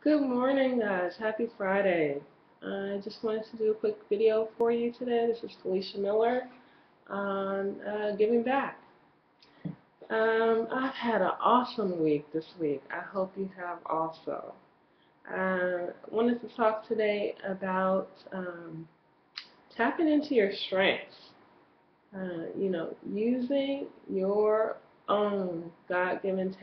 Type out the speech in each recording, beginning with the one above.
Good morning, guys. Happy Friday. I just wanted to do a quick video for you today. This is Felicia Miller on giving back. I've had an awesome week this week. I hope you have also. I wanted to talk today about tapping into your strengths. Using your own God-given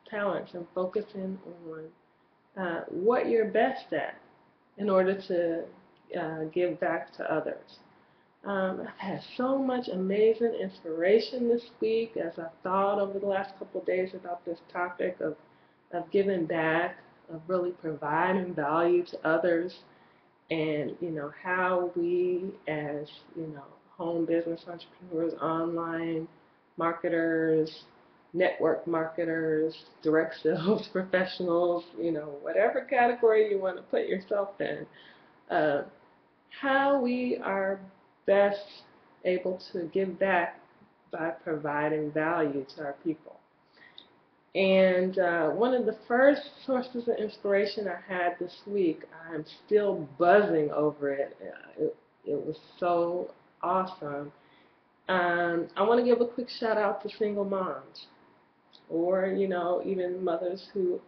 talents and focusing on what you're best at in order to give back to others. I've had so much amazing inspiration this week as I've thought over the last couple of days about this topic of giving back, of really providing value to others, and how we as home business entrepreneurs, online marketers, network marketers, direct sales professionals, whatever category you want to put yourself in, uh, how we are best able to give back by providing value to our people. And one of the first sources of inspiration I had this week, I'm still buzzing over it. It was so awesome. I want to give a quick shout out to single moms, or even mothers who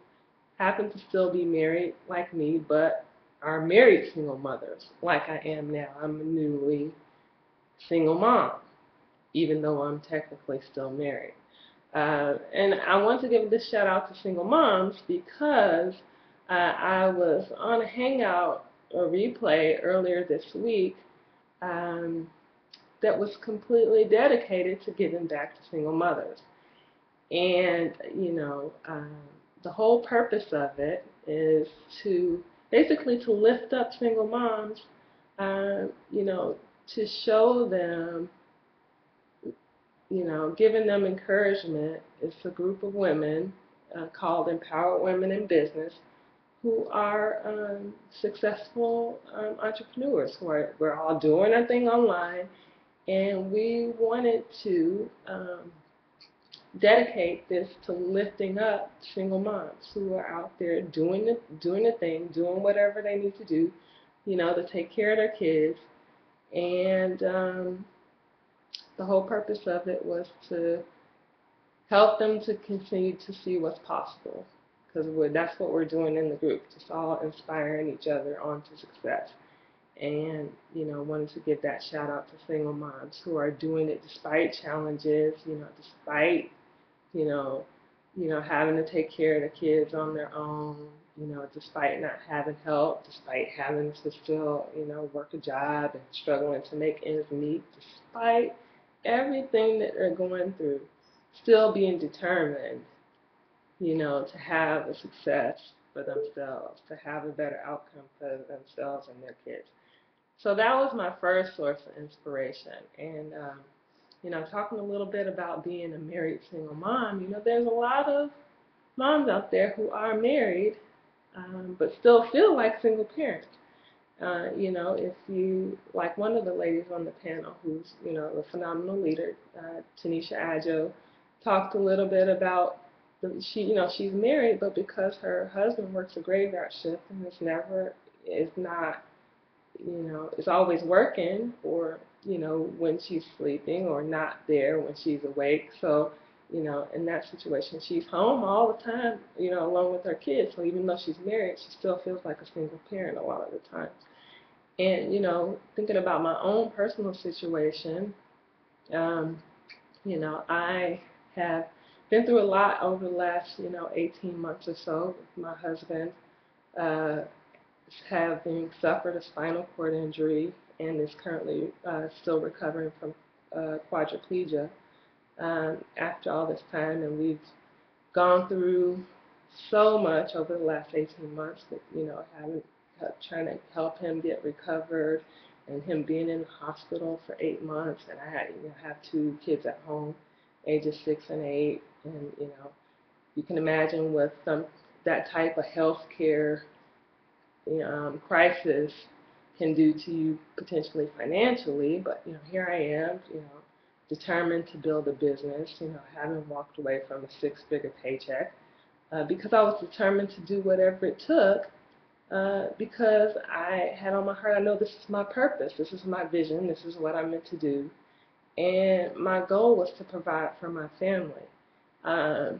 happen to still be married like me, but are married single mothers like I am now. I'm a newly single mom, even though I'm technically still married. And I want to give this shout out to single moms because I was on a Hangout or replay earlier this week that was completely dedicated to giving back to single mothers. And, the whole purpose of it is to basically to lift up single moms, to show them, giving them encouragement. It's a group of women called Empowered Women in Business who are successful entrepreneurs we're all doing our thing online, and we wanted to dedicate this to lifting up single moms who are out there doing the thing, doing whatever they need to do, to take care of their kids. And the whole purpose of it was to help them to continue to see what's possible, because that's what we're doing in the group, just all inspiring each other on to success. And wanted to give that shout out to single moms who are doing it despite challenges, despite you know, having to take care of the kids on their own, despite not having help, despite having to still, work a job and struggling to make ends meet, despite everything that they're going through, still being determined, to have a success for themselves, to have a better outcome for themselves and their kids. So that was my first source of inspiration. And talking a little bit about being a married single mom, there's a lot of moms out there who are married, but still feel like single parents. If you, like one of the ladies on the panel who's, a phenomenal leader, Tanisha Adjo, talked a little bit about she's married, but because her husband works a graveyard shift and is not, is always working, or when she's sleeping, or not there when she's awake. So in that situation, she's home all the time, alone with her kids. So even though she's married, she still feels like a single parent a lot of the time. And thinking about my own personal situation, um, I have been through a lot over the last 18 months or so with my husband. Uh, Having suffered a spinal cord injury and is currently still recovering from quadriplegia after all this time. And we've gone through so much over the last 18 months with, trying to help him get recovered, and him being in the hospital for 8 months. And I have two kids at home, ages 6 and 8. And, you can imagine with that type of health care crisis can do to you potentially financially. But here I am, determined to build a business, having walked away from a six-figure paycheck because I was determined to do whatever it took because I had on my heart, I know this is my purpose, this is my vision, this is what I'm meant to do, and my goal was to provide for my family. Um,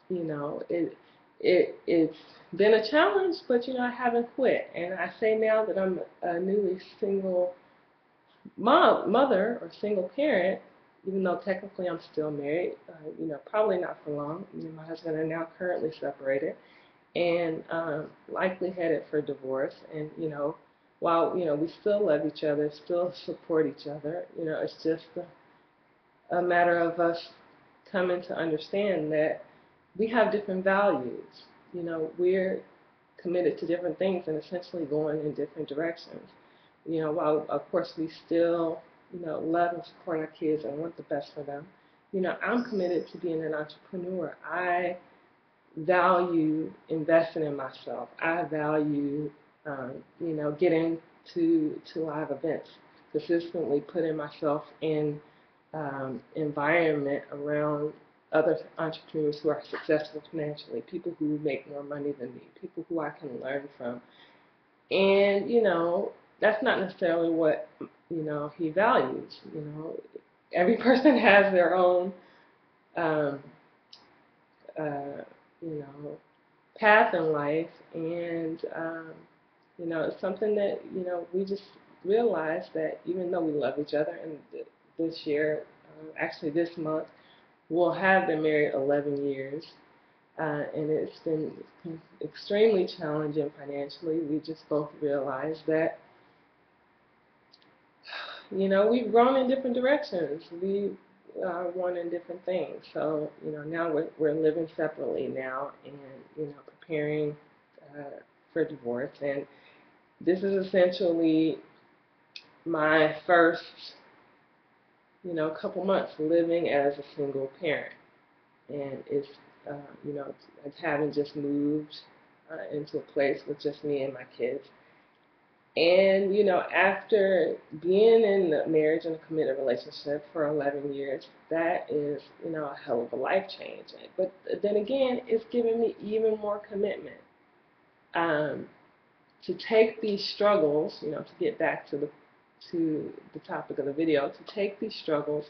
you know, it's been a challenge, but I haven't quit, and I say now that I'm a newly single mother or single parent, even though technically I'm still married, probably not for long. My husband and I are now currently separated and likely headed for divorce. And while we still love each other, still support each other, it's just a matter of us coming to understand that we have different values. We're committed to different things and essentially going in different directions. While of course we still, love and support our kids and want the best for them, I'm committed to being an entrepreneur. I value investing in myself. I value, getting to live events, consistently putting myself in environment around other entrepreneurs who are successful financially, people who make more money than me, people who I can learn from. And, that's not necessarily what, he values. Every person has their own, um, uh, you know, path in life. And, it's something that, we just realize that even though we love each other, and this year, actually this month, we'll have been married 11 years. And it's been extremely challenging financially. We just both realized that, we've grown in different directions. We wanting different things. So, now we're living separately now and, preparing for divorce. And this is essentially my first, couple months living as a single parent. And it's, it's having just moved into a place with just me and my kids. And, after being in a marriage and a committed relationship for 11 years, that is, a hell of a life change. But then again, it's given me even more commitment um, to take these struggles, to get back to the topic of the video, to take these struggles,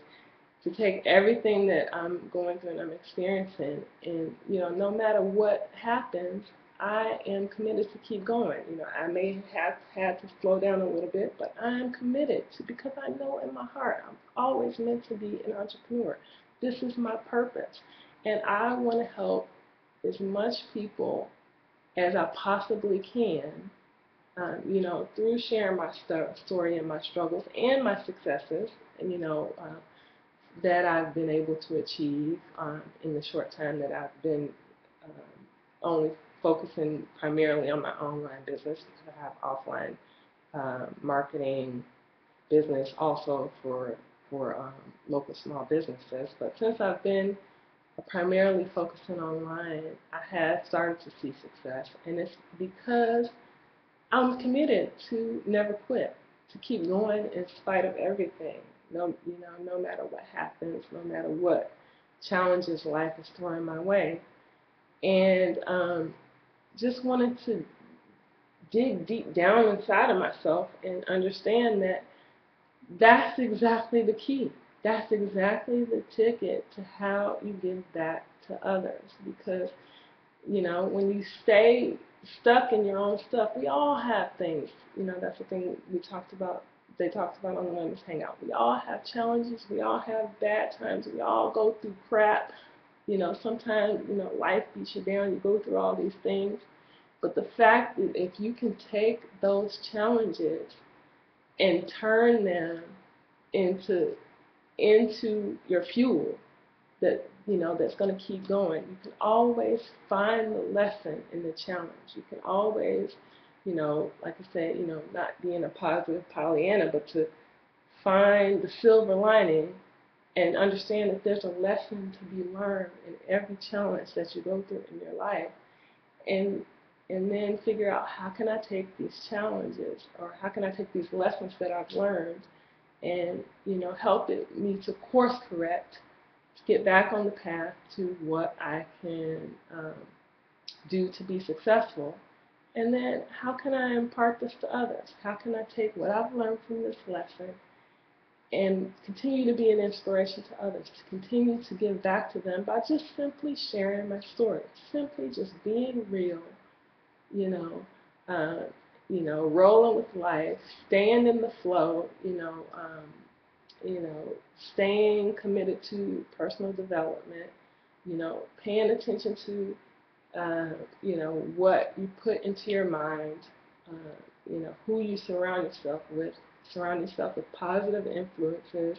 to take everything that I'm going through and I'm experiencing, and no matter what happens, I am committed to keep going. I may have had to slow down a little bit, but I am committed to, because I know in my heart I'm always meant to be an entrepreneur. This is my purpose, and I want to help as much people as I possibly can. Through sharing my story and my struggles and my successes, and that I've been able to achieve in the short time that I've been only focusing primarily on my online business, because I have offline marketing business also for local small businesses. But since I've been primarily focusing online, I have started to see success, and it's because I'm committed to never quit, to keep going in spite of everything. No matter what happens, no matter what challenges life is throwing my way. And just wanted to dig deep down inside of myself and understand that that's exactly the key. That's exactly the ticket to how you give back to others. Because, when you stay stuck in your own stuff, we all have things. That's the thing they talked about on the Women's Hangout. We all have challenges. We all have bad times. We all go through crap. Sometimes, life beats you down. You go through all these things. But the fact is, if you can take those challenges and turn them into your fuel, that's going to keep going. You can always find the lesson in the challenge. You can always, like I said, not being a positive Pollyanna, but to find the silver lining and understand that there's a lesson to be learned in every challenge that you go through in your life. And then figure out, how can I take these challenges, or how can I take these lessons that I've learned and, help me to course correct, to get back on the path to what I can do to be successful. And then how can I impart this to others? How can I take what I've learned from this lesson and continue to be an inspiration to others, to continue to give back to them by just simply sharing my story, simply just being real, you know, rolling with life, staying in the flow, staying committed to personal development, paying attention to, what you put into your mind, who you surround yourself with positive influences,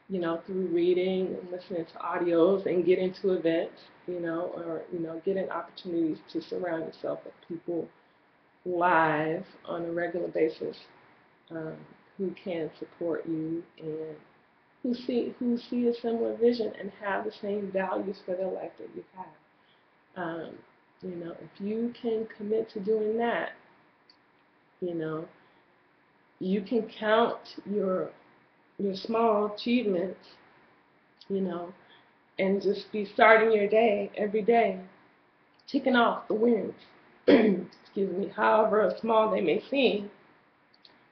through reading and listening to audios and getting to events, or, getting opportunities to surround yourself with people live on a regular basis, um, who can support you and who see a similar vision and have the same values for their life that you have. If you can commit to doing that, you know, you can count your small achievements, you know, and just be starting your day every day, ticking off the wins, excuse me, however small they may seem,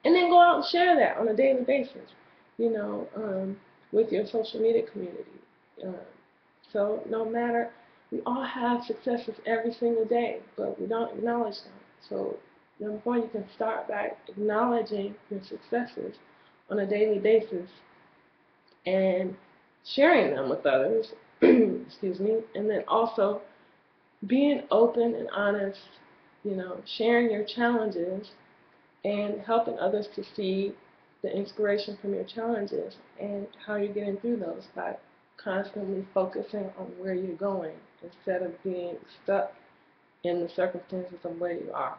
and then go out and share that on a daily basis, you know, with your social media community. Um, so no matter, we all have successes every single day, but we don't acknowledge them. So number one, you can start by acknowledging your successes on a daily basis and sharing them with others, excuse me, and then also being open and honest, sharing your challenges and helping others to see the inspiration from your challenges and how you're getting through those by constantly focusing on where you're going instead of being stuck in the circumstances of where you are.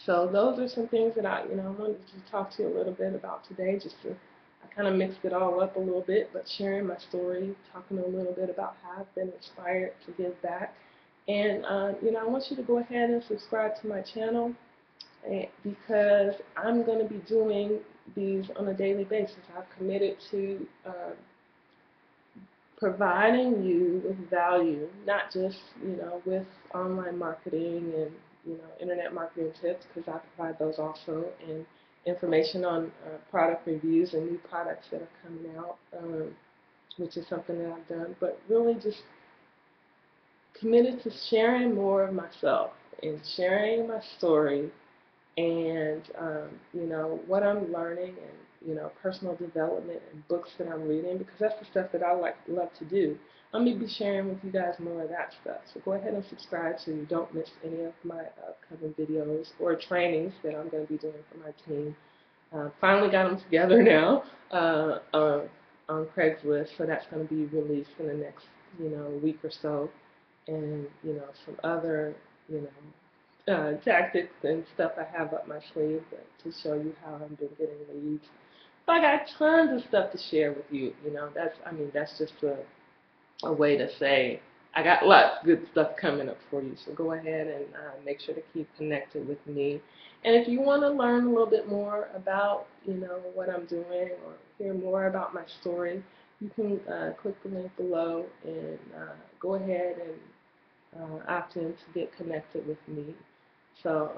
So those are some things that I wanted to talk to you a little bit about today. I kind of mixed it all up a little bit, but sharing my story, talking a little bit about how I've been inspired to give back. And, I want you to go ahead and subscribe to my channel because I'm going to be doing these on a daily basis. I've committed to providing you with value, not just, with online marketing and, internet marketing tips, because I provide those also, and information on product reviews and new products that are coming out, which is something that I've done, but really just committed to sharing more of myself and sharing my story and what I'm learning and personal development and books that I'm reading, because that's the stuff that I love to do. I'm going to be sharing with you guys more of that stuff. So go ahead and subscribe so you don't miss any of my upcoming videos or trainings that I'm going to be doing for my team. Finally got them together now on Craigslist, so that's going to be released in the next week or so, and some other tactics and stuff I have up my sleeve to show you how I've been getting leads. So I got tons of stuff to share with you. That's just a way to say I got lots of good stuff coming up for you. So go ahead and make sure to keep connected with me. And if you want to learn a little bit more about what I'm doing or hear more about my story, you can click the link below and go ahead and opt in to get connected with me. So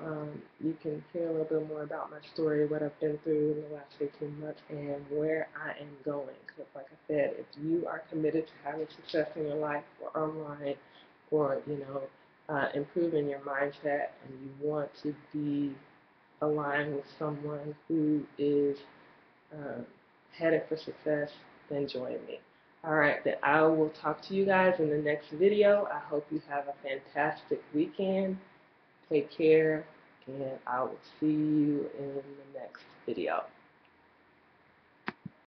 you can hear a little bit more about my story, what I've been through in the last 18 months, and where I am going. Because like I said, if you are committed to having success in your life or online or, improving your mindset and you want to be aligned with someone who is headed for success, then join me. Alright, then I will talk to you guys in the next video. I hope you have a fantastic weekend. Take care, and I will see you in the next video.